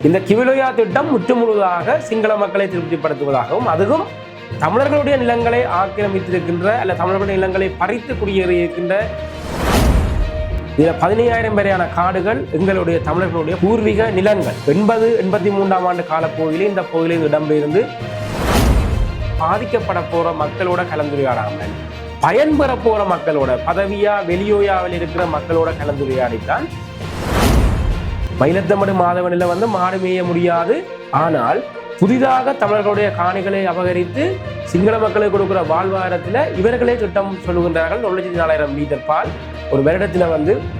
இந்த கிவிலோயா திட்டம் முற்றுமுழுதாக சிங்கள மக்களை திருப்திப்படுத்துவதாகவும் அதுவும் தமிழர்களுடைய நிலங்களை ஆக்கிரமித்திருக்கின்ற அல்ல தமிழர்களுடைய நிலங்களை பறித்து குடியேறியிருக்கின்ற 15,000 வரையான காடுகள் எங்களுடைய தமிழர்களுடைய பூர்வீக நிலங்கள் 83ஆம் ஆண்டு காலப்பகுதியில் இந்த பகுதியில் இடம்பெயர்ந்து பாதிக்கப்பட போற மக்களோட கலந்துரையாடாமல் பயன்பெற போற மக்களோட பதவியா வெளியோயாவில் இருக்கிற மக்களோட கலந்துரையாடித்தான் மயிலத்தமடு மாதவனில் மாடு மேய முடியாது. ஆனால் புதிதாக தமிழர்களுடைய காணிகளை அபகரித்து சிங்கள மக்களுக்கு கொடுக்கிற வாழ்வாதாரத்தில் இவர்களே திட்டம் சொல்லுகின்றார்கள் 1,04,000 மீட்டர் பால் ஒரு வருடத்தில்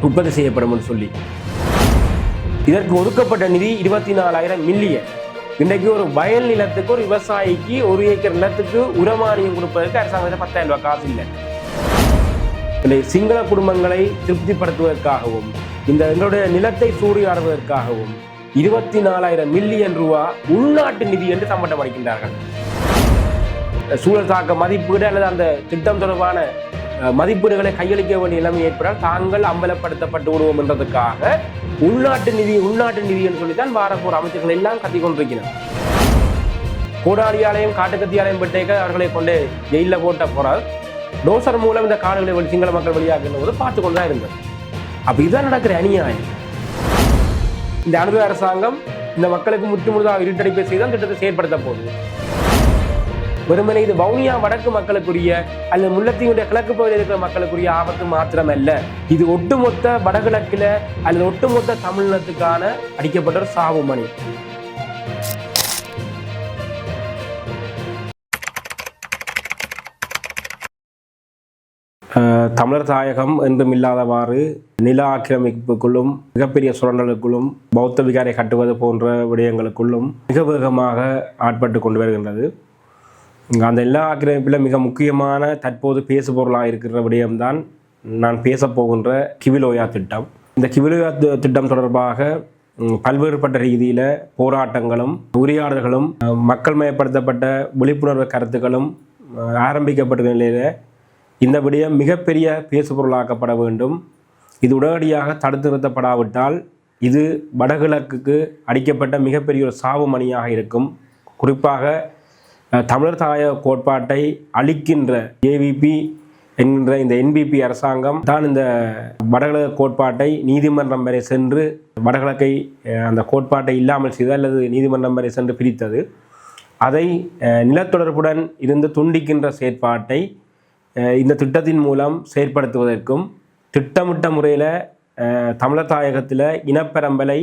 உற்பத்தி செய்யப்படும் சொல்லி. இதற்கு ஒதுக்கப்பட்ட நிதி 24,000 மில்லியன். இன்றைக்கு ஒரு வயல் நிலத்துக்கு ஒரு விவசாயிக்கு 1 ஏக்கர் நிலத்துக்கு உரமானியம் கொடுப்பதற்கு அரசாங்கத்தில் 10,000 ரூபாய் காசு இல்லை. சிங்கள குடும்பங்களை திருப்திப்படுத்துவதற்காகவும் இந்த எங்களுடைய நிலத்தை சூறையாடுவதற்காகவும் 24,000 மில்லியன் ரூபாய் உள்நாட்டு நிதி என்று சம்பளம் அளிக்கின்றார்கள். சூழல் தாக்க மதிப்பீடு அல்லது அந்த திட்டம் தொடர்பான மதிப்பீடுகளை கையளிக்க வேண்டிய நிலைமை ஏற்படால் தாங்கள் அம்பலப்படுத்தப்பட்டு விடுவோம் என்றதுக்காக உள்நாட்டு நிதி என்று சொல்லித்தான் வாரப்போர் அமைச்சர்கள் எல்லாம் கத்திக் கொண்டிருக்கிறார். கோடாலியாலையும் காட்டுக்கத்தியாலையும் பெற்றேக்க அவர்களை கொண்டு ஜெயிலில் போட்ட போறால் டோசர் மூலம் இந்த காடுகளை சிங்கள மக்கள் வெளியாகின்ற போது பார்த்து கொண்டுதான் இருந்தது. அப்ப இதுதான் நடக்கிற அநியாயம். இந்த அனுபவ அரசாங்கம் இந்த மக்களுக்கு முற்றுமுழுதாக இருட்டடிப்பை செய்து திட்டத்தை செயற்படுத்த போகுது. வெறுமனே இது வவுனியா வடக்கு மக்களுக்குரிய அல்லது முல்லைத்தீவுடைய கிழக்கு பகுதியில் இருக்கிற மக்களுக்குரிய ஆபத்து மாத்திரமல்ல, இது ஒட்டுமொத்த வடகிழக்கில அல்லது ஒட்டுமொத்த தமிழ்நாட்டுக்கான அடிக்கப்பட்ட ஒரு சாவு மணி. தமிழர் தாயகம் என்றும் இல்லாதவாறு நில ஆக்கிரமிப்புக்குள்ளும் மிகப்பெரிய சுரண்டலுக்குள்ளும் பௌத்த விகாரை கட்டுவது போன்ற விடயங்களுக்குள்ளும் மிக வேகமாக ஆட்பட்டு கொண்டு வருகின்றது. அந்த நில ஆக்கிரமிப்பில் மிக முக்கியமான தற்போது பேசுபொருளாக இருக்கிற விடயம்தான் நான் பேசப்போகின்ற கிவிலோயா திட்டம். இந்த கிவிலோயா திட்டம் தொடர்பாக பல்வேறுபட்ட ரீதியில் போராட்டங்களும் உரையாடல்களும் மக்கள் மயப்படுத்தப்பட்ட விழிப்புணர்வு கருத்துக்களும் ஆரம்பிக்கப்பட்ட நிலையில் இந்த விடயம் மிகப்பெரிய பேசுபொருளாக்கப்பட வேண்டும். இது உடனடியாக தடுத்து நிறுத்தப்படாவிட்டால் இது வடகிழக்குக்கு அடிக்கப்பட்ட மிகப்பெரிய ஒரு சாவு மணியாக இருக்கும். குறிப்பாக தமிழர் தாயக கோட்பாட்டை அளிக்கின்ற ஏவிபி என்கின்ற இந்த என்பிபி அரசாங்கம் தான் இந்த வடகிழக்கு கோட்பாட்டை நீதிமன்றம் வரை சென்று வடகிழக்கை அந்த கோட்பாட்டை இல்லாமல் செய்து அல்லது நீதிமன்றம் வரை சென்று பிரித்தது. அதை நிலத்தொடர்புடன் இருந்து துண்டிக்கின்ற செயற்பாட்டை இந்த திட்டத்தின் மூலம் செயற்படுத்துவதற்கும் திட்டமிட்ட முறையில் தமிழர் தாயகத்தில் இனப்பெரம்பலை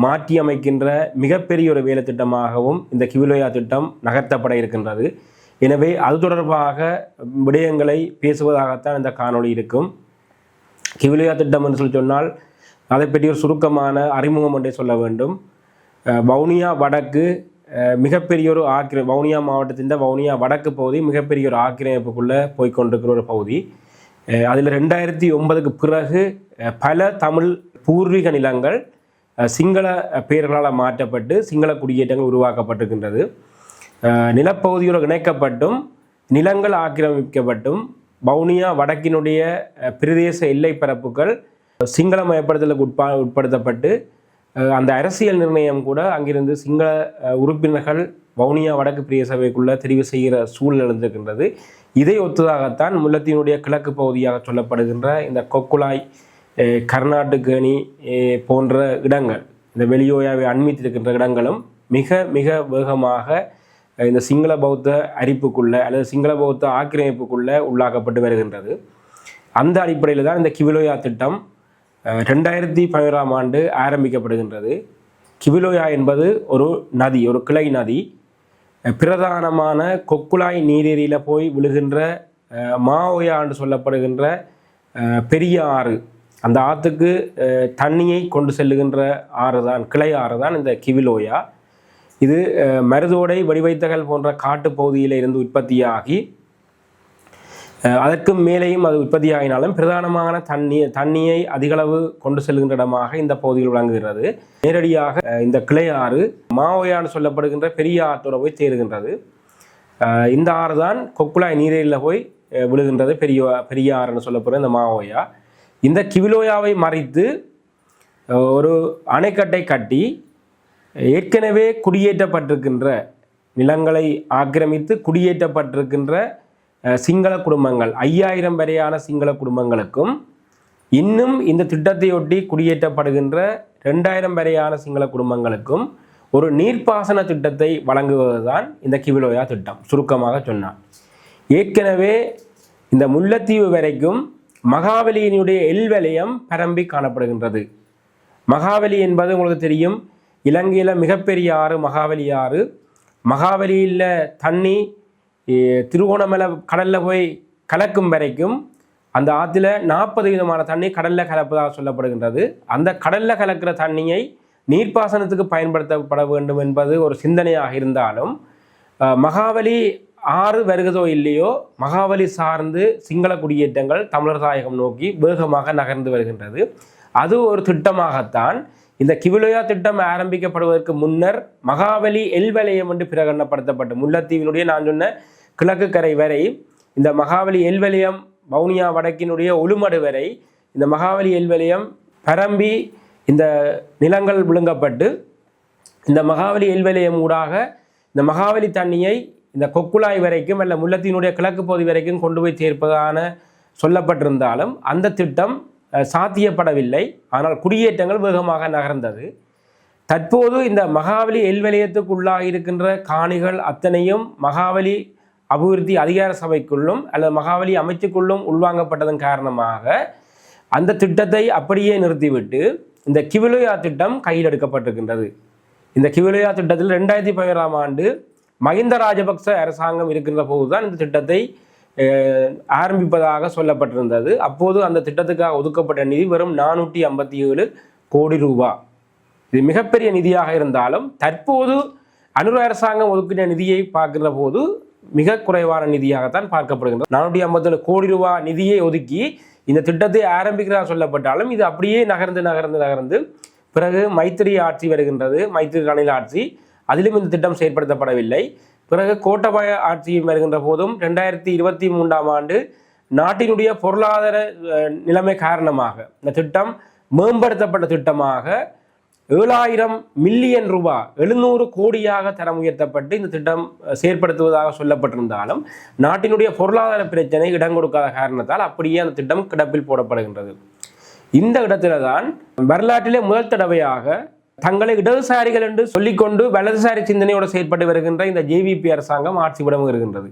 மாற்றி அமைக்கின்ற மிகப்பெரிய ஒரு வேலை திட்டமாகவும் இந்த கிவிலோயா திட்டம் நகர்த்தப்பட இருக்கின்றது. எனவே அது தொடர்பாக விடயங்களை பேசுவதாகத்தான் இந்த காணொளி இருக்கும். கிவிலோயா திட்டம் என்று சொன்னால் அதை பற்றி ஒரு சுருக்கமான அறிமுகம் என்றே சொல்ல வேண்டும். வவுனியா வடக்கு மிகப்பெரிய ஒரு வவுனியா மாவட்டத்தின் வவுனியா வடக்கு பகுதி மிகப்பெரிய ஒரு ஆக்கிரமிப்புக்குள்ளே போய்கொண்டிருக்கிற ஒரு பகுதி. அதில் 2009க்கு பிறகு பல தமிழ் பூர்வீக நிலங்கள் சிங்கள பெயர்களால் மாற்றப்பட்டு சிங்கள குடியேற்றங்கள் உருவாக்கப்பட்டிருக்கின்றது. நிலப்பகுதியோடு இணைக்கப்பட்டும் நிலங்கள் ஆக்கிரமிக்கப்பட்டும் வவுனியா வடக்கினுடைய பிரதேச எல்லை பரப்புகள் சிங்களமயப்படுத்தலுக்கு உட்படுத்தப்பட்டு அந்த அரசியல் நிர்ணயம் கூட அங்கிருந்து சிங்கள உறுப்பினர்கள் வவுனியா வடக்கு பிரிய சபைக்குள்ளே தெரிவு செய்கிற சூழல் எழுந்திருக்கின்றது. இதை ஒத்ததாகத்தான் முல்லைத்தீவுடைய கிழக்கு பகுதியாக சொல்லப்படுகின்ற இந்த கொக்குலாய் கர்நாட்டுக்கேணி போன்ற இடங்கள் இந்த வெளியோயாவை அண்மித்திருக்கின்ற இடங்களும் மிக மிக வேகமாக இந்த சிங்கள பௌத்த அரிப்புக்குள்ளே அல்லது சிங்கள பௌத்த ஆக்கிரமிப்புக்குள்ளே உள்ளாக்கப்பட்டு வருகின்றது. அந்த அடிப்படையில் தான் இந்த கிவிலோயா திட்டம் 2011ஆம் ஆண்டு ஆரம்பிக்கப்படுகின்றது. கிவிலோயா என்பது ஒரு நதி, ஒரு கிளை நதி. பிரதானமான கொக்குலாய் நீரேரியில் போய் விழுகின்ற மாவோயா என்று சொல்லப்படுகின்ற பெரிய ஆறு, அந்த ஆற்றுக்கு தண்ணியை கொண்டு செல்லுகின்ற ஆறு தான், கிளை ஆறு தான் இந்த கிவிலோயா. இது மருதோடை வடிவைத்தகல் போன்ற காட்டு பகுதியில் இருந்து உற்பத்தியாகி அதற்கு மேலேயும் அது உற்பத்தியாகினாலும் பிரதானமான தண்ணியை அதிகளவு கொண்டு செல்கின்ற இடமாக இந்த பகுதியில் விளங்குகிறது. நேரடியாக இந்த கிளை ஆறு மாவோயான்னு சொல்லப்படுகின்ற பெரிய ஆற்றோட போய் சேருகின்றது. இந்த ஆறு தான் கொக்குலாய் நீரேரியில் போய் விழுகின்றது, பெரிய ஆறுன்னு சொல்லப்படுற இந்த மாவோயா. இந்த கிவிலோயாவை மறைத்து ஒரு அணைக்கட்டை கட்டி ஏற்கனவே குடியேற்றப்பட்டிருக்கின்ற நிலங்களை ஆக்கிரமித்து குடியேற்றப்பட்டிருக்கின்ற சிங்கள குடும்பங்கள் 5000 வரையான சிங்கள குடும்பங்களுக்கும் இன்னும் இந்த திட்டத்தையொட்டி குடியேற்றப்படுகின்ற 2000 வரையான சிங்கள குடும்பங்களுக்கும் ஒரு நீர்ப்பாசன திட்டத்தை வழங்குவதுதான் இந்த கிவிலோயா திட்டம். சுருக்கமாக சொன்னார், ஏற்கனவே இந்த முல்லைத்தீவு வரைக்கும் மகாவலியினுடைய எல்வலயம் பரம்பி காணப்படுகின்றது. மகாவலி என்பது உங்களுக்கு தெரியும், இலங்கையில் மிகப்பெரிய ஆறு மகாவலி ஆறு. மகாவலியில் தண்ணி திருகோணமலை கடலில் போய் கலக்கும் வரைக்கும் அந்த ஆற்றுல 40 விதமான தண்ணி கடலில் கலப்பதாக சொல்லப்படுகின்றது. அந்த கடலில் கலக்கிற தண்ணியை நீர்ப்பாசனத்துக்கு பயன்படுத்தப்பட வேண்டும் என்பது ஒரு சிந்தனையாக இருந்தாலும், மகாவலி ஆறு வருகிறதோ இல்லையோ, மகாவலி சார்ந்து சிங்கள குடியேற்றங்கள் தமிழர் தாயகம் நோக்கி வேகமாக நகர்ந்து வருகின்றது. அது ஒரு திட்டமாகத்தான் இந்த கிவிலோயா திட்டம் ஆரம்பிக்கப்படுவதற்கு முன்னர் மகாவலி எல்வலயம் என்று பிரகடனப்படுத்தப்பட்டு, முல்லைத்தீவினுடைய நான் சொன்ன கிழக்கு கரை வரை இந்த மகாவலி எல்வலயம், வவுனியா வடக்கினுடைய ஒலுமடு வரை இந்த மகாவலி எல்வலயம் பரம்பி இந்த நிலங்கள் விழுங்கப்பட்டு, இந்த மகாவலி எல்வலயம் ஊடாக இந்த மகாவலி தண்ணியை இந்த கொக்குழாய் வரைக்கும் அல்ல முல்லைத்தீவினுடைய கிழக்கு பகுதி வரைக்கும் கொண்டு போய் சேர்ப்பதான சொல்லப்பட்டிருந்தாலும் அந்த திட்டம் சாத்தியப்படவில்லை. ஆனால் குடியேற்றங்கள் வேகமாக நகர்ந்தது. தற்போது இந்த மகாவலி எல்வலயத்துக்குள்ளாக இருக்கின்ற காணிகள் அத்தனையும் மகாவலி அபிவிருத்தி அதிகார சபைக்குள்ளும் அல்லது மகாவலி அமைச்சுக்குள்ளும் உள்வாங்கப்பட்டதன் காரணமாக அந்த திட்டத்தை அப்படியே நிறுத்திவிட்டு இந்த கிவிலோயா திட்டம் கையில் எடுக்கப்பட்டிருக்கின்றது. இந்த கிவிலோயா திட்டத்தில் 2011ஆம் ஆண்டு மஹிந்த ராஜபக்ச அரசாங்கம் இருக்கின்ற போதுதான் இந்த திட்டத்தை ஆரம்பிப்பதாக சொல்லப்பட்டிருந்தது. அப்போது அந்த திட்டத்துக்காக ஒதுக்கப்பட்ட நிதி வெறும் 457 கோடி ரூபாய். இது மிகப்பெரிய நிதியாக இருந்தாலும் தற்போது அனுர அரசாங்கம் ஒதுக்கின நிதியை பார்க்கிற போது மிக குறைவான நிதியாகத்தான் பார்க்கப்படுகின்றது. 457 கோடி ரூபாய் நிதியை ஒதுக்கி இந்த திட்டத்தை ஆரம்பிக்கிறதாக சொல்லப்பட்டாலும் இது அப்படியே நகர்ந்து பிறகு மைத்திரி ஆட்சி வருகின்றது, மைத்திரி ரணில் ஆட்சி. அதிலும் இந்த திட்டம் செயற்படுத்தப்படவில்லை. பிறகு கோட்டபாய ஆட்சி வருகின்ற போதும் 2023ஆம் ஆண்டு நாட்டினுடைய பொருளாதார நிலைமை காரணமாக இந்த திட்டம் மேம்படுத்தப்பட்ட திட்டமாக 7000 மில்லியன் ரூபாய் 700 கோடியாக தரம் உயர்த்தப்பட்டு இந்த திட்டம் செயற்படுத்துவதாக சொல்லப்பட்டிருந்தாலும் நாட்டினுடைய பொருளாதார பிரச்சனை இடம் கொடுக்காத காரணத்தால் அப்படியே அந்த திட்டம் கிடப்பில் போடப்படுகின்றது. இந்த இடத்துல தான் வரலாற்றிலே முதல் தடவையாக தங்களை இடதுசாரிகள் என்று சொல்லிக்கொண்டு வலதுசாரி சிந்தனையோடு செயற்பட்டு வருகின்ற இந்த ஜேவிபி அரசாங்கம் ஆட்சிவிடம் வருகின்றது.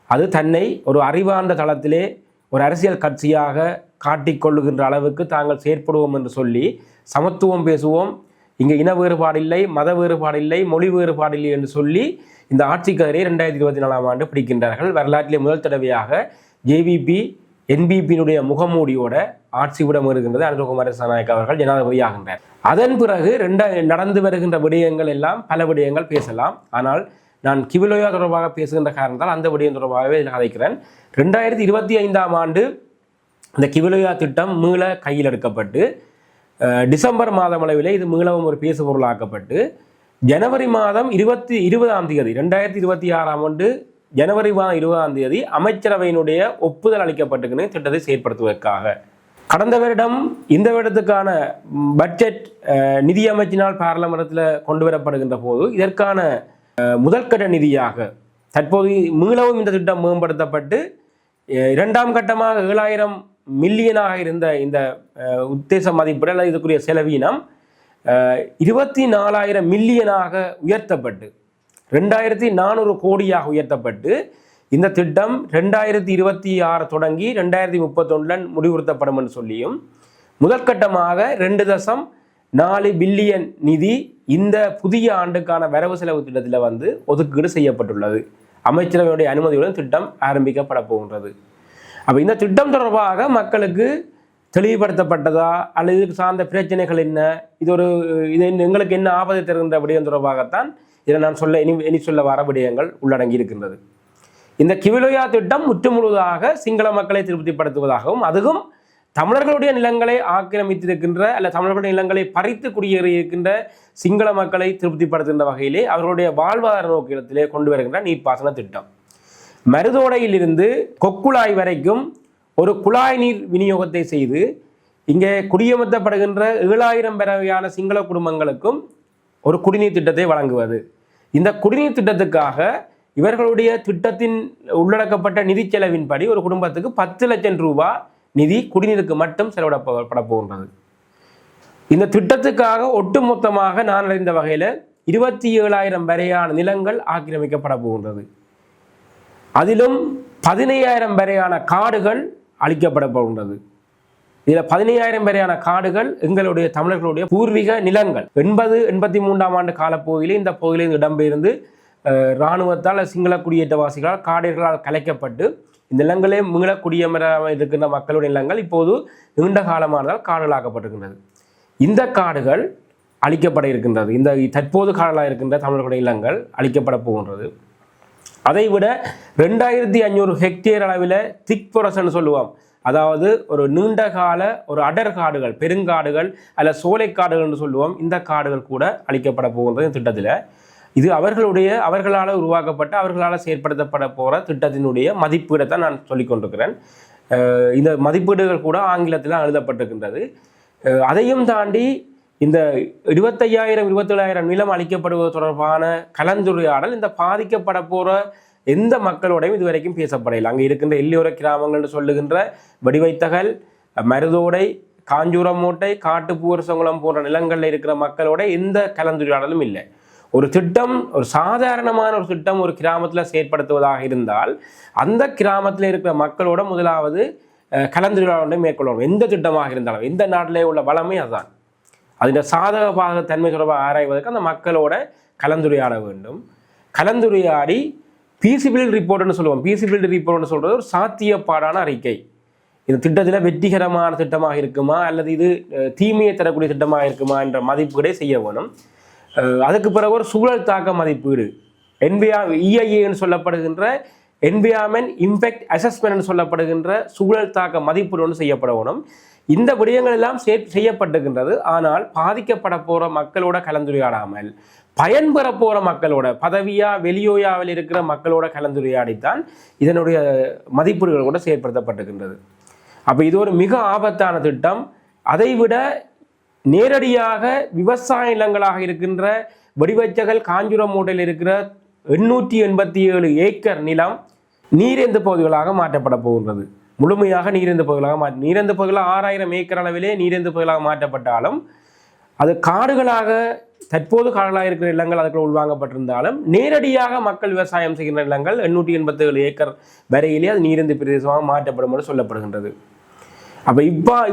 அது தன்னை ஒரு அறிவார்ந்த தளத்திலே ஒரு அரசியல் கட்சியாக காட்டிக்கொள்ளுகின்ற அளவுக்கு தாங்கள் செயற்படுவோம் என்று சொல்லி சமத்துவம் பேசுவோம், இங்கே இன வேறுபாடு இல்லை, மத வேறுபாடு இல்லை, மொழி வேறுபாடு இல்லை என்று சொல்லி இந்த ஆட்சிக்கதிரை 2024ஆம் ஆண்டு பிடிக்கின்றார்கள். வரலாற்றிலே முதல் தடவையாக ஜேவிபி என்பிபியினுடைய முகமூடியோட ஆட்சிவிடம் இருக்கின்றது. அனுரகுமார திசாநாயக்க அவர்கள் ஜனாதிபதி ஆகின்றார். அதன் பிறகு நடந்து வருகின்ற விடயங்கள் எல்லாம் பல விடயங்கள் பேசலாம். ஆனால் நான் கிவிலோயா தொடர்பாக பேசுகின்ற காரணத்தால் அந்த விடயம் தொடர்பாகவே இதில் கதைக்கிறேன். 2025ஆம் ஆண்டு இந்த கிவிலோயா திட்டம் மீள கையில் எடுக்கப்பட்டு டிசம்பர் மாதம் அளவிலே இது மீளவும் ஒரு பேசு பொருளாக்கப்பட்டு ஜனவரி மாதம் 20ஆம் தேதி 2026ஆம் ஆண்டு ஜனவரி மாதம் 20ஆம் தேதி அமைச்சரவையினுடைய ஒப்புதல் அளிக்கப்பட்டிருக்கிற திட்டத்தை செயற்படுத்துவதற்காக. கடந்த வருடம் இந்த வருடத்துக்கான பட்ஜெட் நிதியமைச்சினால் பாராளுமன்றத்தில் கொண்டு வரப்படுகின்ற போது இதற்கான முதற்கட்ட நிதியாக தற்போது மீளவும் இந்த திட்டம் மேம்படுத்தப்பட்டு 2ஆம் கட்டமாக 7000 மில்லியனாக இருந்த இந்த உத்தேச மதிப்பீடு அல்லது இதுக்குரிய செலவீனம் 24,000 மில்லியனாக உயர்த்தப்பட்டு 2400 கோடியாக உயர்த்தப்பட்டு இந்த திட்டம் 2026 தொடங்கி 2031 முடிவுறுத்தப்படும் என்று சொல்லியும் முதற்கட்டமாக 2.4 பில்லியன் நிதி இந்த புதிய ஆண்டுக்கான வரவு செலவு திட்டத்தில் ஒதுக்கீடு செய்யப்பட்டுள்ளது. அமைச்சரவையுடைய அனுமதியுடன் திட்டம் ஆரம்பிக்கப்பட போகின்றது. அப்போ இந்த திட்டம் தொடர்பாக மக்களுக்கு தெளிவுபடுத்தப்பட்டதா அல்லது இதுக்கு சார்ந்த பிரச்சனைகள் என்ன, இது எங்களுக்கு என்ன ஆபத்தை தருகின்ற விடயம் தொடர்பாகத்தான் இதை நான் இனி சொல்ல வர விடயங்கள் உள்ளடங்கி இருக்கின்றது. இந்த கிவிலோயா திட்டம் முற்றுமுழுதாக சிங்கள மக்களை திருப்திப்படுத்துவதாகவும் அதுவும் தமிழர்களுடைய நிலங்களை ஆக்கிரமித்திருக்கின்ற அல்ல தமிழர்களுடைய நிலங்களை பறித்து குடியேறியிருக்கின்ற சிங்கள மக்களை திருப்திப்படுத்துகின்ற வகையிலே அவர்களுடைய வாழ்வாதார நோக்கத்திலே கொண்டு வருகின்ற நீர்ப்பாசன திட்டம். மருதோடையிலிருந்து கொக்குழாய் வரைக்கும் ஒரு குழாய் நீர் விநியோகத்தை செய்து இங்கே குடியமர்த்தப்படுகின்ற 7000 வரையான சிங்கள குடும்பங்களுக்கும் ஒரு குடிநீர் திட்டத்தை வழங்குவது. இந்த குடிநீர் திட்டத்துக்காக இவர்களுடைய திட்டத்தின் உள்ளடக்கப்பட்ட நிதி செலவின்படி ஒரு குடும்பத்துக்கு 10 லட்சம் ரூபாய் நிதி குடிநீருக்கு மட்டும் செலவிடப்பட போகின்றது. இந்த திட்டத்துக்காக ஒட்டுமொத்தமாக நான் அறிந்த வகையில் 27,000 வரையான நிலங்கள் ஆக்கிரமிக்கப்பட போகின்றது. அதிலும் 15,000 வரையான காடுகள் அழிக்கப்பட போகின்றது. இதில் 15,000 வரையான காடுகள் எங்களுடைய தமிழர்களுடைய பூர்வீக நிலங்கள். 80-83ஆம் ஆண்டு காலப்பகுதியிலே இந்த பகுதியில் இடம்பெயர்ந்து இராணுவத்தால் சிங்கள குடியேற்றவாசிகளால் காடுகளால் கலைக்கப்பட்டு இந்த நிலங்களே மீள குடியமராமல் இருக்கின்ற மக்களுடைய நிலங்கள் இப்போது நீண்ட காலமானதால் காடுகளாக்கப்பட்டிருக்கின்றது. இந்த காடுகள் அழிக்கப்பட இருக்கின்றது. இந்த தற்போது காடுகளாக இருக்கின்ற தமிழர்களுடைய நிலங்கள் அழிக்கப்பட போகின்றது. அதைவிட 2,500 ஹெக்டேர் அளவில் திக் ஃபாரஸ்ட்னு சொல்லுவோம். அதாவது ஒரு நீண்ட கால ஒரு அடர் காடுகள், பெருங்காடுகள் அல்ல சோலை காடுகள் என்று சொல்லுவோம். இந்த காடுகள் கூட அழிக்கப்பட போகின்றது இந்த திட்டத்தில். இது அவர்களால் உருவாக்கப்பட்ட அவர்களால் செயற்படுத்தப்பட போகிற திட்டத்தினுடைய மதிப்பீடை தான் நான் சொல்லிக் கொண்டிருக்கிறேன். இந்த மதிப்பீடுகள் கூட ஆங்கிலத்தில் எழுதப்பட்டிருக்கின்றது. அதையும் தாண்டி இந்த 25,000-27,000 நிலம் அளிக்கப்படுவது தொடர்பான கலந்துரையாடல் இந்த பாதிக்கப்பட போகிற எந்த மக்களோடையும் இதுவரைக்கும் பேசப்படையில்லை. அங்கே இருக்கின்ற எல்லையோர கிராமங்கள்னு சொல்லுகின்ற வடிவைத்தகல், மருதோடை, காஞ்சூரமோட்டை, காட்டுப்பூரசங்குளம் போன்ற நிலங்களில் இருக்கிற மக்களோட எந்த கலந்துரையாடலும் இல்லை. ஒரு திட்டம், ஒரு சாதாரணமான ஒரு திட்டம் ஒரு கிராமத்தில் செயற்படுத்துவதாக இருந்தால் அந்த கிராமத்தில் இருக்கிற மக்களோட முதலாவது கலந்துரையாடலை மேற்கொள்ளணும். எந்த திட்டமாக இருந்தாலும் எந்த நாட்டிலே உள்ள வளமே அதுதான். அதில் சாதக பாதக தன்மை தொடர்பாக ஆராய்வதற்கு அந்த மக்களோட கலந்துரையாட வேண்டும். கலந்துரையாடி பீசிபிலிட்டி ரிப்போர்ட்னு சொல்லுவோம். பீசிபிலிட்டி ரிப்போர்ட்னு சொல்கிறது ஒரு சாத்தியப்பாடான அறிக்கை. இந்த திட்டத்தில் வெற்றிகரமான திட்டமாக இருக்குமா அல்லது இது தீமையை தரக்கூடிய திட்டமாக இருக்குமா என்ற மதிப்பீடை செய்ய வேணும். அதுக்கு பிறகு ஒரு சூழல் தாக்க மதிப்பீடு, EIA சொல்லப்படுகின்ற என்விரான்மெண்ட் இம்பேக்ட் அசஸ்மெண்ட் சொல்லப்படுகின்ற சூழல் தாக்க மதிப்பீடு ஒன்று செய்யப்பட வேணும். இந்த விடயங்கள் எல்லாம் செய்யப்பட்டிருக்கின்றது. ஆனால் பாதிக்கப்பட போகிற மக்களோட கலந்துரையாடாமல் பயன்பெற போகிற மக்களோட பதவியா வெளியோயாவில் இருக்கிற மக்களோட கலந்துரையாடித்தான் இதனுடைய மதிப்பீடுகள் கூட செயற்படுத்தப்பட்டிருக்கின்றது. அப்போ இது ஒரு மிக ஆபத்தான திட்டம். அதைவிட நேரடியாக விவசாய நிலங்களாக இருக்கின்ற வடிவச்சகல் காஞ்சுரமோட்டையில் இருக்கிற 887 ஏக்கர் நிலம் நீரேந்து பகுதிகளாக மாற்றப்பட போகின்றது. முழுமையாக நீரேந்து பகுதிகளாக நீரேந்து பகுதிகளாக 6,000 ஏக்கர் அளவிலே நீரேந்து பகுதிகளாக மாற்றப்பட்டாலும் அது காடுகளாக தற்போது காடுகளாக இருக்கிற நிலங்கள் அதுக்குள்ள உள்வாங்கப்பட்டிருந்தாலும் நேரடியாக மக்கள் விவசாயம் செய்கின்ற நிலங்கள் 887 ஏக்கர் வரையிலே அது நீரேந்து பிரதேசமாக மாற்றப்படும் என்று சொல்லப்படுகின்றது. அப்போ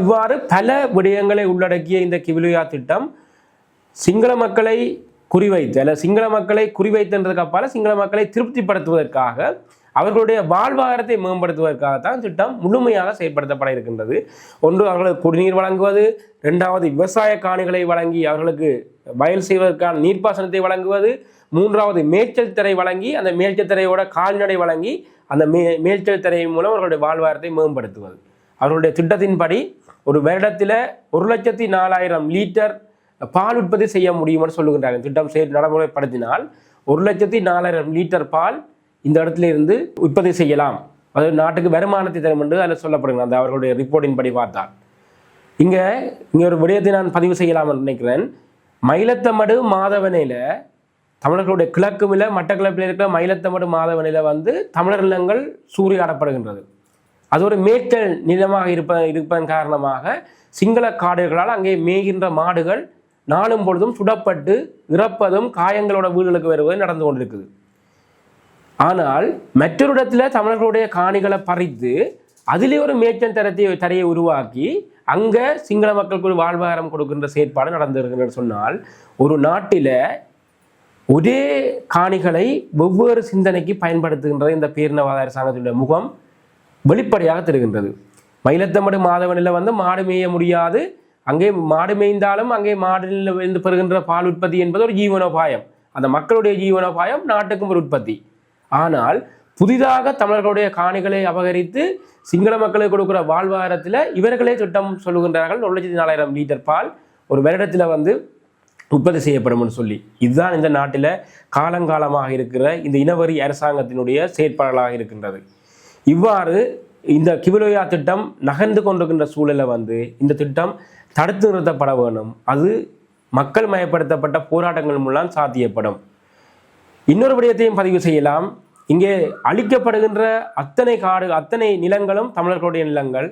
இவ்வாறு பல விடயங்களை உள்ளடக்கிய இந்த கிவிலுயா திட்டம் சிங்கள மக்களை குறிவைத்து அல்ல சிங்கள மக்களை குறிவைத்துன்றதுக்கு அப்பால சிங்கள மக்களை திருப்திப்படுத்துவதற்காக அவர்களுடைய வாழ்வாதாரத்தை மேம்படுத்துவதற்காகத்தான் திட்டம் முழுமையாக செயற்படுத்தப்பட இருக்கின்றது. ஒன்று, அவர்களுக்கு குடிநீர் வழங்குவது. 2வது, விவசாய காணிகளை வழங்கி அவர்களுக்கு வயல் செய்வதற்கான நீர்ப்பாசனத்தை வழங்குவது. 3வது, மேய்ச்சல் திரை வழங்கி அந்த மேய்ச்சல் திரையோட கால்நடை வழங்கி அந்த மேய்ச்சல் திரை மூலம் அவர்களுடைய வாழ்வாதாரத்தை மேம்படுத்துவது. அவர்களுடைய திட்டத்தின்படி ஒரு வருடத்தில் 1,04,000 லிட்டர் பால் உற்பத்தி செய்ய முடியும்னு சொல்லுகின்றாங்க. திட்டம் நடைமுறைப்படுத்தினால் 1,04,000 லிட்டர் பால் இந்த இடத்துல இருந்து உற்பத்தி செய்யலாம். அது நாட்டுக்கு வருமானத்தை தரும் என்று அதில் சொல்லப்படுங்க. அந்த அவர்களுடைய ரிப்போர்ட்டின் படி பார்த்தால் இங்கே ஒரு விடயத்தை நான் பதிவு செய்யலாம் என்று நினைக்கிறேன். மயிலத்தமடு மாதவனையில் தமிழர்களுடைய கிழக்குமில்ல மட்டக்களப்பில் இருக்கிற மயிலத்தமடு மாதவனையில் தமிழர் நிலங்கள் சூறையாடப்படுகின்றது. அது ஒரு மேய்ச்சல் நிலமாக இருப்பதன் காரணமாக சிங்கள காடுகளால் அங்கே மேய்கின்ற மாடுகள் நாளும் பொழுதும் சுடப்பட்டு இறப்பதும் காயங்களோட வீடுகளுக்கு வருவது நடந்து கொண்டிருக்குது. ஆனால் மற்றொரு இடத்துல தமிழர்களுடைய காணிகளை பறித்து அதிலே ஒரு மேய்ச்சல் தரையை உருவாக்கி அங்கே சிங்கள மக்களுக்கு ஒரு வாழ்வாதாரம் கொடுக்கின்ற செயற்பாடு நடந்திருக்குன்னு சொன்னால் ஒரு நாட்டில் ஒரே காணிகளை வெவ்வேறு சிந்தனைக்கு பயன்படுத்துகின்ற இந்த பேரினவாத அரசாங்கத்தினுடைய முகம் வெளிப்படையாக தெரிகின்றது. மயிலத்தமடு மாதவனில் மாடு மேய முடியாது. அங்கே மாடு மேய்ந்தாலும் அங்கே மாடில் பெறுகின்ற பால் உற்பத்தி என்பது ஒரு ஜீவனோபாயம். அந்த மக்களுடைய ஜீவனோபாயம் நாட்டுக்கும் ஒரு உற்பத்தி. ஆனால் புதிதாக தமிழர்களுடைய காணிகளை அபகரித்து சிங்கள மக்களுக்கு கொடுக்குற வாழ்வாதாரத்தில் இவர்களே திட்டம் சொல்லுகின்றார்கள். 1,04,000 லிட்டர் பால் ஒரு வருடத்தில் உற்பத்தி செய்யப்படும் சொல்லி. இதுதான் இந்த நாட்டில் காலங்காலமாக இருக்கிற இந்த இனவரி அரசாங்கத்தினுடைய செயற்பாடுகளாக இருக்கின்றது. இவ்வாறு இந்த கிவிலுயா திட்டம் நகர்ந்து கொண்டிருக்கின்ற சூழலில் இந்த திட்டம் தடுத்து நிறுத்தப்பட வேண்டும். அது மக்கள் மயப்படுத்தப்பட்ட போராட்டங்கள் மூலம் சாத்தியப்படும். இன்னொரு விடயத்தையும் பதிவு செய்யலாம். இங்கே அளிக்கப்படுகின்ற அத்தனை நிலங்களும் தமிழர்களுடைய நிலங்கள்.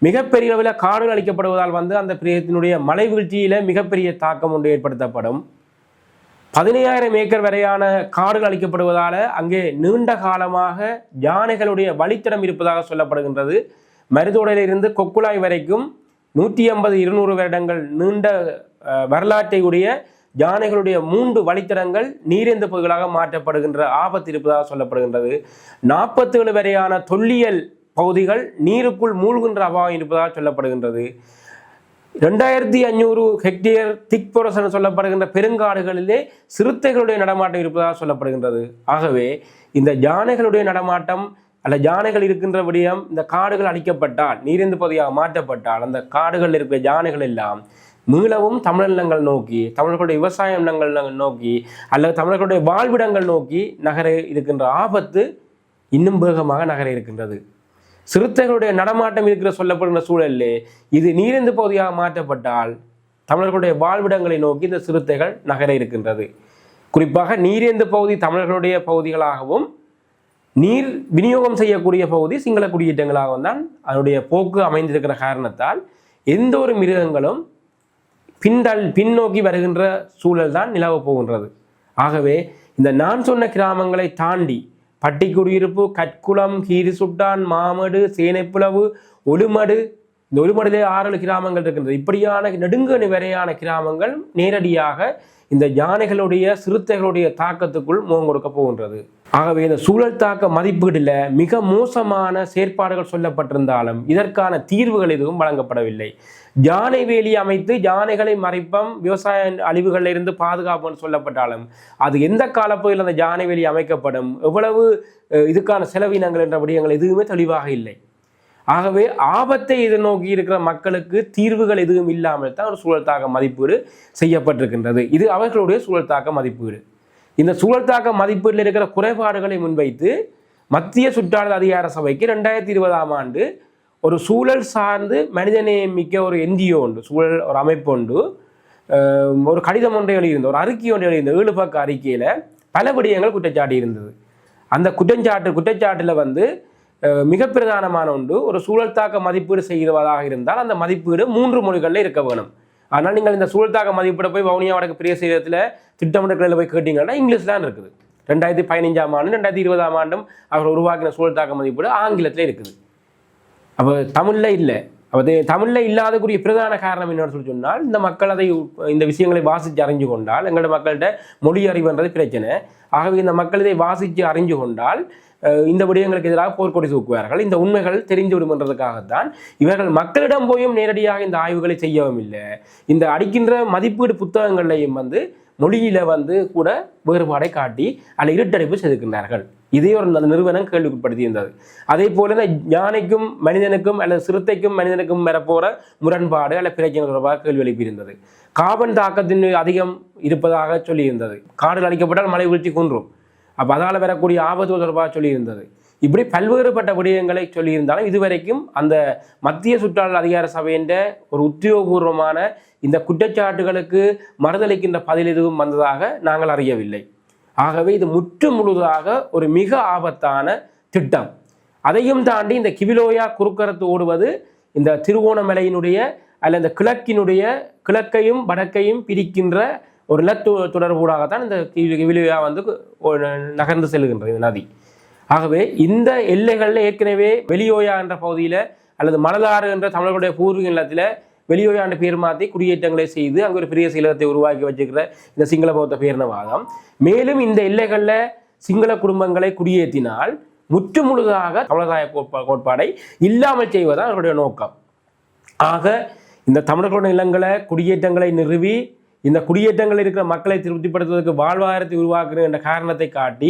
மிகப்பெரிய அளவில் காடுகள் அளிக்கப்படுவதால் அந்த பிரதேசத்தினுடைய மலை வீழ்ச்சியில் மிகப்பெரிய தாக்கம் ஒன்று ஏற்படுத்தப்படும். 15,000 ஏக்கர் வரையான காடுகள் அளிக்கப்படுவதால் அங்கே நீண்ட காலமாக யானைகளுடைய வழித்தடம் இருப்பதாக சொல்லப்படுகின்றது. மருதோடையிலிருந்து கொக்குழாய் வரைக்கும் 150-200 வருடங்கள் நீண்ட வரலாற்றை உடைய யானைகளுடைய 3 வழித்தடங்கள் நீரேந்து பகுதிகளாக மாற்றப்படுகின்ற ஆபத்து இருப்பதாக சொல்லப்படுகின்றது. 47 வரையான தொல்லியல் பகுதிகள் நீருக்குள் மூழ்கின்ற அபாயம் இருப்பதாக சொல்லப்படுகின்றது. 2500 ஹெக்டேர் திக் ஃபாரஸ்ட் என சொல்லப்படுகின்ற பெருங்காடுகளிலே சிறுத்தைகளுடைய நடமாட்டம் இருப்பதாக சொல்லப்படுகின்றது. ஆகவே இந்த யானைகளுடைய நடமாட்டம் அல்ல யானைகள் இருக்கின்ற விடயம் இந்த காடுகள் அழிக்கப்பட்டால் நீரேந்து பகுதியாக மாற்றப்பட்டால் அந்த காடுகளில் இருக்கிற யானைகள் எல்லாம் மீளவும் தமிழ் நிலங்கள் நோக்கி தமிழர்களுடைய விவசாய நிலங்கள் நோக்கி அல்லது தமிழர்களுடைய வாழ்விடங்கள் நோக்கி நகர இருக்கின்ற ஆபத்து இன்னும் வேகமாக நகர இருக்கின்றது. சிறுத்தைகளுடைய நடமாட்டம் இருக்கிற சொல்லப்படுகின்ற சூழலிலே இது நீரேந்து பகுதியாக மாற்றப்பட்டால் தமிழர்களுடைய வாழ்விடங்களை நோக்கி இந்த சிறுத்தைகள் நகர இருக்கின்றது. குறிப்பாக நீரேந்து பகுதி தமிழர்களுடைய பகுதிகளாகவும் நீர் விநியோகம் செய்யக்கூடிய பகுதி சிங்கள குடியேற்றங்களாகவும் தான் அதனுடைய போக்கு அமைந்திருக்கிற காரணத்தால் எந்த ஒரு மிருகங்களும் பின்னோக்கி வருகின்ற சூழல் தான் நிலவ போகின்றது. ஆகவே இந்த நான் சொன்ன கிராமங்களை தாண்டி பட்டிக்குடியிருப்பு, கற்குளம், கீரிசுட்டான், மாமடு, சேனைப்புலவு, ஒலுமடு, இந்த ஒலுமடிலே 6 கிராமங்கள் இருக்கின்றது. இப்படியான நெடுங்கணி வரையான கிராமங்கள் நேரடியாக இந்த யானைகளுடைய சிறுத்தைகளுடைய தாக்கத்துக்குள் முகம் கொடுக்க போகின்றது. ஆகவே இந்த சூழல் தாக்க மதிப்பீடில் மிக மோசமான செயற்பாடுகள் சொல்லப்பட்டிருந்தாலும் இதற்கான தீர்வுகள் எதுவும் வழங்கப்படவில்லை. யானை வேலி அமைத்து யானைகளை மறைப்பம், விவசாய அழிவுகளில் இருந்து பாதுகாப்புன்னு சொல்லப்பட்டாலும் அது எந்த காலப்பகுதியில் அந்த யானை வேலி அமைக்கப்படும், எவ்வளவு இதுக்கான செலவினங்கள் என்ற விடயங்கள் எதுவுமே தெளிவாக இல்லை. ஆகவே ஆபத்தை எதிர்நோக்கி இருக்கிற மக்களுக்கு தீர்வுகள் எதுவும் இல்லாமல் தான் ஒரு சூழல் தாக்க மதிப்பீடு செய்யப்பட்டிருக்கின்றது. இது அவர்களுடைய சூழல் தாக்க மதிப்பீடு. இந்த சூழல் தாக்க மதிப்பீட்டில் இருக்கிற குறைபாடுகளை முன்வைத்து மத்திய சுற்றாடல் அதிகார சபைக்கு 2020ஆம் ஆண்டு ஒரு சூழல் சார்ந்து மனிதநேயம் மிக்க ஒரு NGO உண்டு, சூழல் ஒரு அமைப்பு உண்டு, ஒரு கடிதம் ஒன்றை எழுதியிருந்தது, ஒரு அறிக்கை ஒன்றை எழுதியிருந்தது. 7 பக்க அறிக்கையில் பல விடயங்கள் குற்றச்சாட்டு இருந்தது. அந்த குற்றச்சாட்டில் மிக பிரதானமான ஒன்று, ஒரு சூழல் தாக்க மதிப்பீடு செய்வதாக இருந்தால் அந்த மதிப்பீடு 3 மொழிகளில் இருக்க வேணும். ஆனால் நீங்கள் இந்த சூழல் தாக்க மதிப்பீடை போய் வவுனியா வடக்கு பெரிய சேதத்தில் திட்டமிடங்களில் போய் கேட்டீங்கன்னா இங்கிலீஷ் தான் இருக்குது. 2015ஆம் ஆண்டு 2020ஆம் ஆண்டும் அவர்கள் உருவாக்கின சூழல் தாக்க மதிப்பீடு ஆங்கிலத்தில் இருக்குது. அப்போ தமிழில் இல்லை. அப்போ தமிழில் இல்லாதக்குரிய பிரதான காரணம் என்னன்னு சொன்னால் இந்த மக்கள் இந்த விஷயங்களை வாசித்து அறிஞ்சு கொண்டால், எங்களோட மக்கள்கிட்ட மொழி அறிவுன்றது பிரச்சனை. ஆகவே இந்த மக்கள் இதை வாசித்து அறிஞ்சு கொண்டால் இந்த விடயங்களுக்கு எதிராக போர்க்கொடி தூக்குவார்கள். இந்த உண்மைகள் தெரிந்துவிடும் என்றதுக்காகத்தான் இவர்கள் மக்களிடம் போயும் நேரடியாக இந்த ஆய்வுகளை செய்யவும் இல்லை. இந்த அடிக்கின்ற மதிப்பீடு புத்தகங்களையும் மொழியில கூட வேறுபாடை காட்டி அதில் இருட்டடைப்பு செய்திருக்கின்றார்கள். இதே ஒரு நிறுவனம் கேள்விக்குட்படுத்தி இருந்தது. அதே போல இந்த யானைக்கும் மனிதனுக்கும் அல்லது சிறுத்தைக்கும் மனிதனுக்கும் வரப்போற முரண்பாடு அல்ல பிரச்சனை தொடர்பாக கேள்வி எழுப்பியிருந்தது. கார்பன் தாக்கத்தின் அதிகம் இருப்பதாக சொல்லியிருந்தது. காடுகள் அழிக்கப்பட்டால் மலை வீழ்ச்சி குன்றும், அப்போ அதால் வரக்கூடிய ஆபத்து தொடர்பாக சொல்லியிருந்தது. இப்படி பல்வேறுபட்ட விடயங்களை சொல்லியிருந்தாலும் இதுவரைக்கும் அந்த மத்திய சுற்றாடல் அதிகார சபையின் ஒரு உத்தியோகபூர்வமான இந்த குற்றச்சாட்டுகளுக்கு மறுதளிக்கின்ற பதில் எதுவும் வந்ததாக நாங்கள் அறியவில்லை. ஆகவே இது முற்று முழுதாக ஒரு மிக ஆபத்தான திட்டம். அதையும் தாண்டி இந்த கிவிலோயா குறுக்கரத்து ஓடுவது இந்த திருவோணமலையினுடைய அல்ல இந்த கிழக்கையும் வடக்கையும் பிரிக்கின்ற ஒரு தொடர்பூடாகத்தான் இந்த கிவிலோயா நகர்ந்து செல்கின்றது இந்த நதி. ஆகவே இந்த எல்லைகளில் ஏற்கனவே வெளியோயா என்ற பகுதியில் அல்லது மணலாறு என்ற தமிழர்களுடைய பூர்வீக நிலத்தில் வெளியோயா என்ற பேர் மாற்றி குடியேற்றங்களை செய்து அங்கே ஒரு பெரிய சீலகத்தை உருவாக்கி வச்சுக்கிற இந்த சிங்கள பௌத்த பேரினவாதம் மேலும் இந்த எல்லைகளில் சிங்கள குடும்பங்களை குடியேற்றினால் முற்று முழுதாக தமிழகாய கோட்பாடை இல்லாமல் செய்வதுதான் அவருடைய நோக்கம். ஆக இந்த தமிழர்களுடைய நிலங்களை குடியேற்றங்களை நிறுவி இந்த குடியேற்றங்கள் இருக்கிற மக்களை திருப்திப்படுத்துவதற்கு வாழ்வாதாரத்தை உருவாக்குற என்ற காரணத்தை காட்டி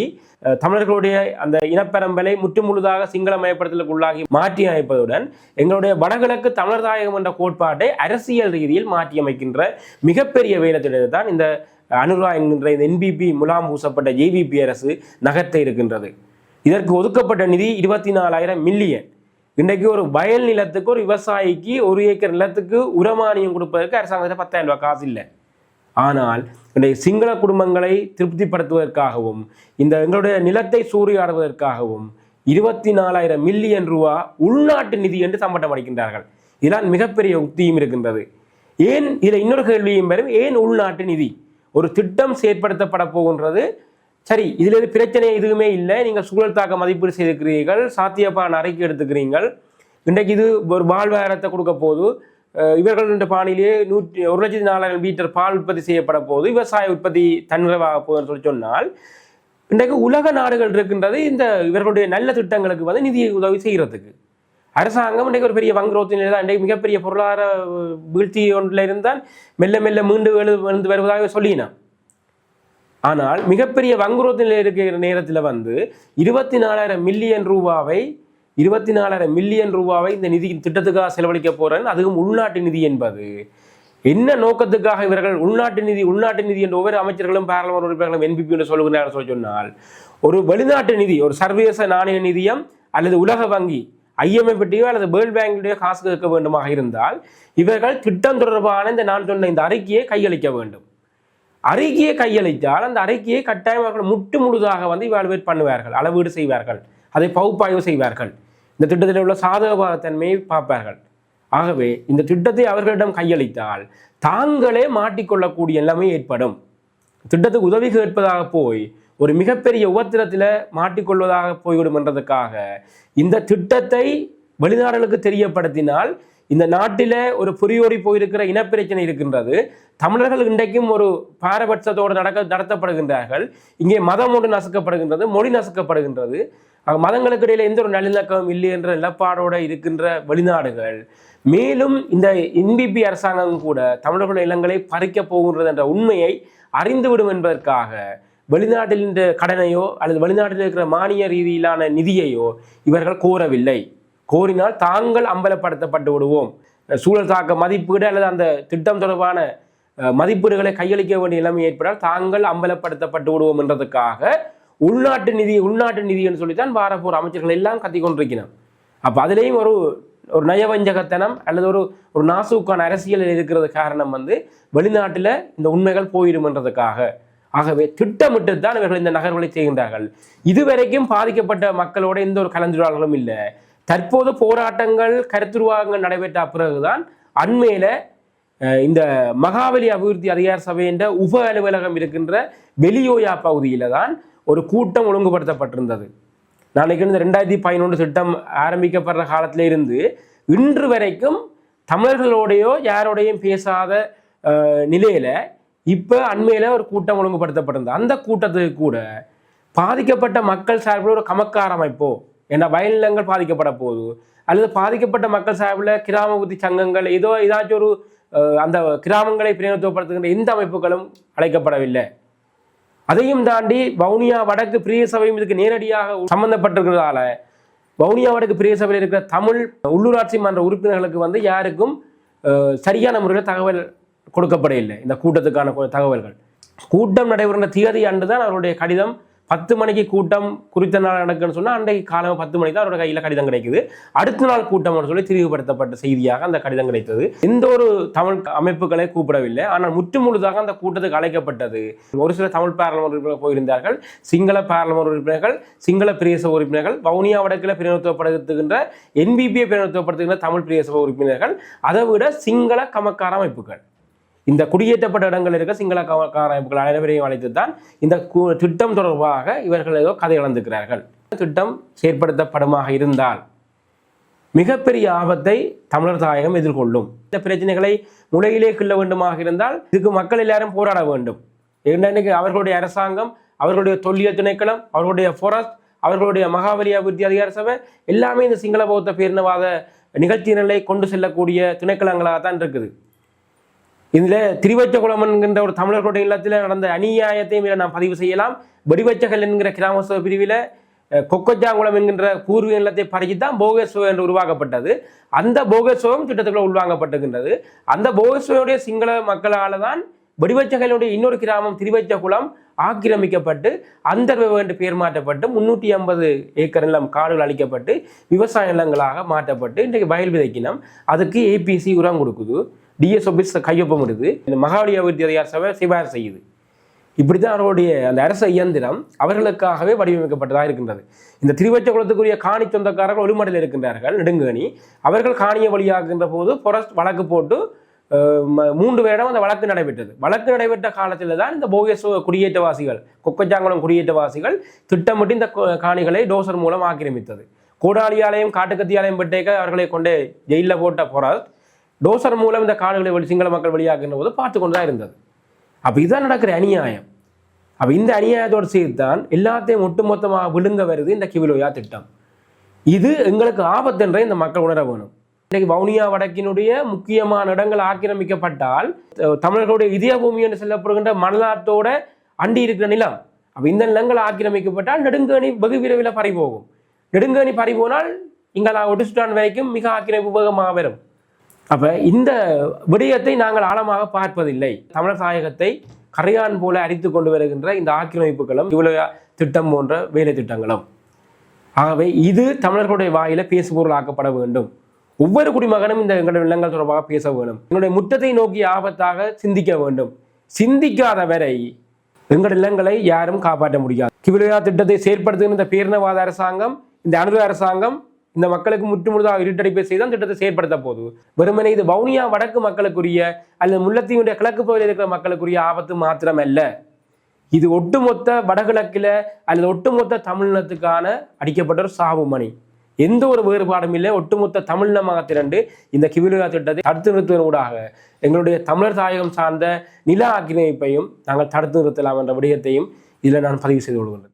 தமிழர்களுடைய அந்த இனப்பெரம்பலை முற்று முழுதாக சிங்கள மயப்படுத்தலுக்கு உள்ளாகி மாற்றி அமைப்பதுடன் எங்களுடைய வடகிழக்கு தமிழர் தாயகம் என்ற கோட்பாட்டை அரசியல் ரீதியில் மாற்றி அமைக்கின்ற மிகப்பெரிய வேலைத்திட்டத்தை தான் இந்த அனுரா என்கின்ற இந்த NPP முலாம் பூசப்பட்ட JVP அரசு நகர்த்த இருக்கின்றது. இதற்கு ஒதுக்கப்பட்ட நிதி 24,000 மில்லியன். இன்றைக்கு ஒரு வயல் நிலத்துக்கு ஒரு விவசாயிக்கு 1 ஏக்கர் நிலத்துக்கு உரமானியம் கொடுப்பதற்கு அரசாங்கத்தில் 10,000 ரூபாய் காசு இல்லை. ஆனால் இன்றைய சிங்கள குடும்பங்களை திருப்திப்படுத்துவதற்காகவும் இந்த எங்களுடைய நிலத்தை சூறையாடுவதற்காகவும் 24,000 மில்லியன் ரூபா உள்நாட்டு நிதி என்று சம்பட்டம் அளிக்கின்றார்கள். இதனால் மிகப்பெரிய உத்தியும் இருக்கின்றது. ஏன் இதில் இன்னொரு கேள்வியும் வரும், ஏன் உள்நாட்டு நிதி? ஒரு திட்டம் செயற்படுத்தப்பட போகின்றது, சரி இதில் பிரச்சனை எதுவுமே இல்லை, நீங்கள் சூழல் தாக்க மதிப்பீடு செய்திருக்கிறீர்கள், சாத்தியப்பான அறிக்கை எடுத்துக்கிறீங்கள், இன்றைக்கு இது ஒரு வாழ்வாதாரத்தை கொடுக்க போது, இவர்களுடைய பாணியிலேயே 1,04,000 லிட்டர் பால் உற்பத்தி செய்யப்பட போது, விவசாய உற்பத்தி தன்னிறைவாக போகுதுன்னு சொல்லி சொன்னால், இன்றைக்கு உலக நாடுகள் இருக்கின்றது இந்த இவர்களுடைய நல்ல திட்டங்களுக்கு வந்து நிதியை உதவி செய்கிறதுக்கு. அரசாங்கம் இன்றைக்கு ஒரு பெரிய வங்குரோத்திலே தான், இன்றைக்கு மிகப்பெரிய பொருளாதார வீழ்ச்சி ஒன்றில் இருந்தால் மெல்ல மெல்ல மீண்டு எழுந்து வருவதாக சொல்லினான். ஆனால் மிகப்பெரிய வங்குரோத்திலே இருக்கிற நேரத்தில் வந்து 24,000 மில்லியன் ரூபாவை இந்த நிதி திட்டத்துக்காக செலவழிக்க போறேன், அதுவும் உள்நாட்டு நிதி என்பது என்ன நோக்கத்துக்காக இவர்கள் உள்நாட்டு நிதி என்ற ஒவ்வொரு அமைச்சர்களும் பாராளுமன்ற உறுப்பினர்களும் என்பிபி என்று சொல்லுகிறார்கள் சொல்லி சொன்னால், ஒரு வெளிநாட்டு நிதி, ஒரு சர்வதேச நாணய நிதியம் அல்லது உலக வங்கி IMF பற்றியோ அல்லது வேர்ல்ட் பேங்குடைய காசு கேட்க வேண்டுமாக இருந்தால் இவர்கள் திட்டம் தொடர்பான இந்த நான் சொன்ன இந்த அறிக்கையை கையளிக்க வேண்டும். அறிக்கையை கையளித்தால் அந்த அறிக்கையை கட்டாயம் அவர்கள் முழுதாக வந்து இவாலுவேட் பண்ணுவார்கள், அளவீடு செய்வார்கள், அதை பகுப்பாய்வு செய்வார்கள், இந்த திட்டத்தில் உள்ள சாதகத்தன்மையை பார்ப்பார்கள். ஆகவே இந்த திட்டத்தை அவர்களிடம் கையளித்தால் தாங்களே மாட்டிக்கொள்ளக்கூடிய எல்லாமே ஏற்படும். திட்டத்துக்கு உதவி கேட்பதாக போய் ஒரு மிகப்பெரிய உபத்திரத்தில் மாட்டிக்கொள்வதாக போய்விடும் என்றதுக்காக இந்த திட்டத்தை வெளிநாடுகளுக்கு தெரியப்படுத்தினால் இந்த நாட்டில் ஒரு புரியோடி போயிருக்கிற இனப்பிரச்சனை இருக்கின்றது. தமிழர்கள் இன்றைக்கும் ஒரு பாரபட்சத்தோடு நடத்தப்படுகின்றார்கள். இங்கே மதம் ஒன்று நசுக்கப்படுகின்றது, மொழி நசுக்கப்படுகின்றது. மதங்களுக்கு இடையில எந்த ஒரு நல்லிணக்கம் இல்லை என்ற நிலப்பாடோடு இருக்கின்ற வெளிநாடுகள் மேலும் இந்த NPP அரசாங்கம் கூட தமிழர்களுடைய நிலங்களை பறிக்கப் போகின்றது என்ற உண்மையை அறிந்துவிடும் என்பதற்காக வெளிநாட்டில் கடனையோ அல்லது வெளிநாட்டில் இருக்கிற மானிய ரீதியிலான நிதியையோ இவர்கள் கோரவில்லை. கோரினால் தாங்கள் அம்பலப்படுத்தப்பட்டு விடுவோம், சூழல் தாக்க மதிப்பீடு அல்லது அந்த திட்டம் தொடர்பான மதிப்பீடுகளை கையளிக்க வேண்டிய நிலைமை ஏற்படால் தாங்கள் அம்பலப்படுத்தப்பட்டு விடுவோம் என்றதுக்காக உள்நாட்டு நிதி என்று சொல்லித்தான் பாரபூர் அமைச்சர்கள் எல்லாம் கத்தி கொண்டிருக்கிறார். அப்போ அதுலேயும் ஒரு நயவஞ்சகத்தனம் அல்லது ஒரு நாசூக்கான அரசியல் இருக்கிறது காரணம் வந்து வெளிநாட்டில் இந்த உண்மைகள் போயிடும் என்றதுக்காக. ஆகவே திட்டமிட்டு தான் இவர்கள் இந்த நகர்வுகளை செய்கின்றார்கள். இதுவரைக்கும் பாதிக்கப்பட்ட மக்களோட எந்த ஒரு கலந்துரையாடலும் இல்லை. தற்போது போராட்டங்கள் கருத்துருவாகங்கள் நடைபெற்ற பிறகுதான் அண்மையில இந்த மகாவலி அபிவிருத்தி அதிகார சபை என்ற உப அலுவலகம் இருக்கின்ற வெளியோயா பகுதியில தான் ஒரு கூட்டம் ஒழுங்குபடுத்தப்பட்டிருந்தது. நாளைக்கு இந்த 2011 திட்டம் ஆரம்பிக்கப்படுற காலத்தில இருந்து இன்று வரைக்கும் தமிழர்களோடையோ யாரோடையும் பேசாத நிலையில இப்ப அண்மையில ஒரு கூட்டம் ஒழுங்குபடுத்தப்பட்டிருந்தது. அந்த கூட்டத்துக்கு கூட பாதிக்கப்பட்ட மக்கள் சார்பில் ஒரு கமக்கார அமைப்போ ஏன்னா வயல்நிலங்கள் பாதிக்கப்பட போகுது அல்லது பாதிக்கப்பட்ட மக்கள் சார்பில் கிராம புத்தி சங்கங்கள் ஏதாச்சும் ஒரு அந்த கிராமங்களை பிரதிநிதித்துவப்படுத்துகின்ற எந்த அமைப்புகளும் அழைக்கப்படவில்லை. அதையும் தாண்டி வவுனியா வடக்கு பிரிய சபையும் இதுக்கு நேரடியாக சம்பந்தப்பட்டிருக்கிறதால வவுனியா வடக்கு பிரிய சபையில் இருக்கிற தமிழ் உள்ளூராட்சி மன்ற உறுப்பினர்களுக்கு வந்து யாருக்கும் சரியான முறையில் தகவல் கொடுக்கப்படவில்லை. இந்த கூட்டத்துக்கான தகவல்கள் கூட்டம் நடைபெறுகிற தேதி அன்று தான் அவருடைய கடிதம் 10 மணிக்கு கூட்டம் குறித்த நாள் நடக்குன்னு சொன்னால் அன்றைக்கு காலம் 10 மணிக்கு தான் அவரோட கையில் கடிதம் கிடைக்குது. அடுத்த நாள் கூட்டம் சொல்லி திரிவுபடுத்தப்பட்ட செய்தியாக அந்த கடிதம் கிடைத்தது. எந்த ஒரு தமிழ் அமைப்புகளை கூப்பிடவில்லை. ஆனால் முழுதாக அந்த கூட்டத்துக்கு அழைக்கப்பட்டது. ஒரு சில தமிழ் பாராளுமன்ற உறுப்பினர்கள் போயிருந்தார்கள், சிங்கள பாராளுமன்ற உறுப்பினர்கள், சிங்கள பிரதேச உறுப்பினர்கள், வவுனியா வடக்கில் பிரதிநிதித்துவப்படுத்துகின்ற NPP பிரதிநிதித்துவப்படுத்துகின்ற தமிழ் பிரதேச உறுப்பினர்கள், அதை விட சிங்கள கமக்கார அமைப்புகள், இந்த குடியேற்றப்பட்ட இடங்கள் இருக்க சிங்கள அமைப்புகள் அனைவரையும் அழைத்து தான் இந்த திட்டம் தொடர்பாக இவர்கள் ஏதோ கதை இழந்துக்கிறார்கள். திட்டம் செயற்படுத்தப்படுமாக இருந்தால் மிகப்பெரிய ஆபத்தை தமிழர் தாயகம் எதிர்கொள்ளும். இந்த பிரச்சனைகளை முளையிலே கிள்ள வேண்டுமாக இருந்தால் இதுக்கு மக்கள் எல்லாரும் போராட வேண்டும். இன்னைக்கு அவர்களுடைய அரசாங்கம், அவர்களுடைய தொல்லியல் திணைக்களம், அவர்களுடைய ஃபாரஸ்ட், அவர்களுடைய மகாவலி அபிவிருத்தி அதிகார சபை எல்லாமே இந்த சிங்கள பௌத்த பேரினவாத நிகழ்ச்சிகளை கொண்டு செல்லக்கூடிய திணைக்களங்களாக தான் இருக்குது. இதில் திருவச்சகுளம் என்கின்ற ஒரு தமிழர்களுடைய இல்லத்தில் நடந்த அநியாயத்தையும் நாம் பதிவு செய்யலாம். வெடிவச்சகல் என்கிற கிராம சபை பிரிவில் கொக்கச்சாங்குளம் என்கின்ற பூர்வீக இல்லத்தை பறித்து தான் போகேஸ்வோ என்று உருவாக்கப்பட்டது. அந்த போகேஸ்வரம் திட்டத்துக்குள்ள உள்வாங்கப்பட்டுகின்றது. அந்த போகேஸ்வருடைய சிங்கள மக்களால் தான் வெடிவச்சகலுடைய இன்னொரு கிராமம் திருவச்சகுளம் ஆக்கிரமிக்கப்பட்டு அந்தர்வ என்று பெயர் மாற்றப்பட்டு 350 ஏக்கர் நிலம் காடுகள் அளிக்கப்பட்டு விவசாய நிலங்களாக மாற்றப்பட்டு இன்றைக்கு வயல் விதைக்கினம். அதுக்கு APC உரம் கொடுக்குது. டிஎஸ் ஆஃபீஸ் கையொப்பமிடுது, இந்த மகாவலி அபிவிருத்தி அதிகார சபை சிபாரிசு செய்யுது. இப்படி தான் அவருடைய அந்த அரச இயந்திரம் அவர்களுக்காகவே வடிவமைக்கப்பட்டதாக இருக்கின்றது. இந்த திருவச்சகுளத்துக்குரிய காணி சொந்தக்காரர்கள் ஒரு மடலில் இருக்கின்றார்கள், நெடுங்கணி. அவர்கள் காணியை வழியாகின்ற போது ஃபாரஸ்ட் வழக்கு போட்டு 3 வருடம் அந்த வழக்கு நடைபெற்றது. வழக்கு நடைபெற்ற காலத்தில் தான் இந்த போகஸ் குடியேற்றவாசிகள், கொக்கச்சாங்குளம் குடியேற்றவாசிகள் திட்டமிட்டு இந்த காணிகளை டோசர் மூலம் ஆக்கிரமித்தது. கோடாலியாலையும் காட்டுக்கத்தியாலையும் பெற்றேக்க அவர்களை கொண்டு ஜெயிலில் போட்ட ஃபாரஸ்ட் டோசர் மூலம் இந்த காடுகளை சிங்கள மக்கள் வெளியாகின்ற போது பார்த்து கொண்டு தான் இருந்தது. அப்போ இதுதான் நடக்கிற அநியாயம். அப்போ இந்த அநியாயத்தோடு சேர்த்தான் எல்லாத்தையும் ஒட்டுமொத்தமாக விழுங்க வருது இந்த கிவிலோயா திட்டம். இது எங்களுக்கு ஆபத்தென்றை இந்த மக்கள் உணர வேணும். இன்றைக்கு வவுனியா வடக்கினுடைய முக்கியமான இடங்கள் ஆக்கிரமிக்கப்பட்டால் தமிழர்களுடைய இதய பூமி என்று சொல்லப்படுகின்ற மணலாற்றோட அண்டி இருக்கிற நிலம், அப்போ இந்த நிலங்கள் ஆக்கிரமிக்கப்பட்டால் நெடுங்கணி வெகு விரைவில் பறிபோகும். நெடுங்கணி பறிபோனால் இங்கே ஒட்டுசுட்டான் வரைக்கும் மிக ஆக்கிரமிப்பு வேகமாக வரும். அப்போ இந்த விடயத்தை நாங்கள் ஆழமாக பார்ப்பதில்லை. தமிழர் தாயகத்தை கரையான் போல அரித்து கொண்டு வருகின்ற இந்த ஆக்கிரமிப்புகளும் கிவிலோயா திட்டம் போன்ற வேலை திட்டங்களும். ஆகவே இது தமிழர்களுடைய வாயில பேசுபொருள் ஆக்கப்பட வேண்டும். ஒவ்வொரு குடிமகனும் இந்த எங்களுடைய நிலங்கள் தொடர்பாக பேச வேண்டும். எங்களுடைய முற்றத்தை நோக்கி ஆபத்தாக சிந்திக்க வேண்டும். சிந்திக்காத வரை எங்களுடைய நிலங்களை யாரும் காப்பாற்ற முடியாது. கிவிலோயா திட்டத்தை செயற்படுத்துகின்ற இந்த பேரினவாத அரசாங்கம், இந்த அனுர அரசாங்கம் இந்த மக்களுக்கு முற்றுமுழுதாக இருட்டடிப்பை செய்தான் திட்டத்தை செயற்படுத்த போது வெறுமனே இது வவுனியா வடக்கு மக்களுக்குரிய அல்லது முல்லைத்தீவுடைய கிழக்கு பகுதியில் இருக்கிற மக்களுக்குரிய ஆபத்து மாத்திரமல்ல. இது ஒட்டுமொத்த வடகிழக்கில் அல்லது ஒட்டுமொத்த தமிழினத்துக்கான அடிக்கப்பட்ட ஒரு சாவு மணி. எந்த ஒரு வேறுபாடும் இல்லை. ஒட்டுமொத்த தமிழினமாக திரண்டு இந்த கிவிலோயா திட்டத்தை தடுத்து நிறுத்துவதூடாக எங்களுடைய தமிழர் தாயகம் சார்ந்த நில ஆக்கிரமிப்பையும் நாங்கள் தடுத்து நிறுத்தலாம் என்ற விடயத்தையும் இதில் நான் பதிவு செய்து கொள்கின்றேன்.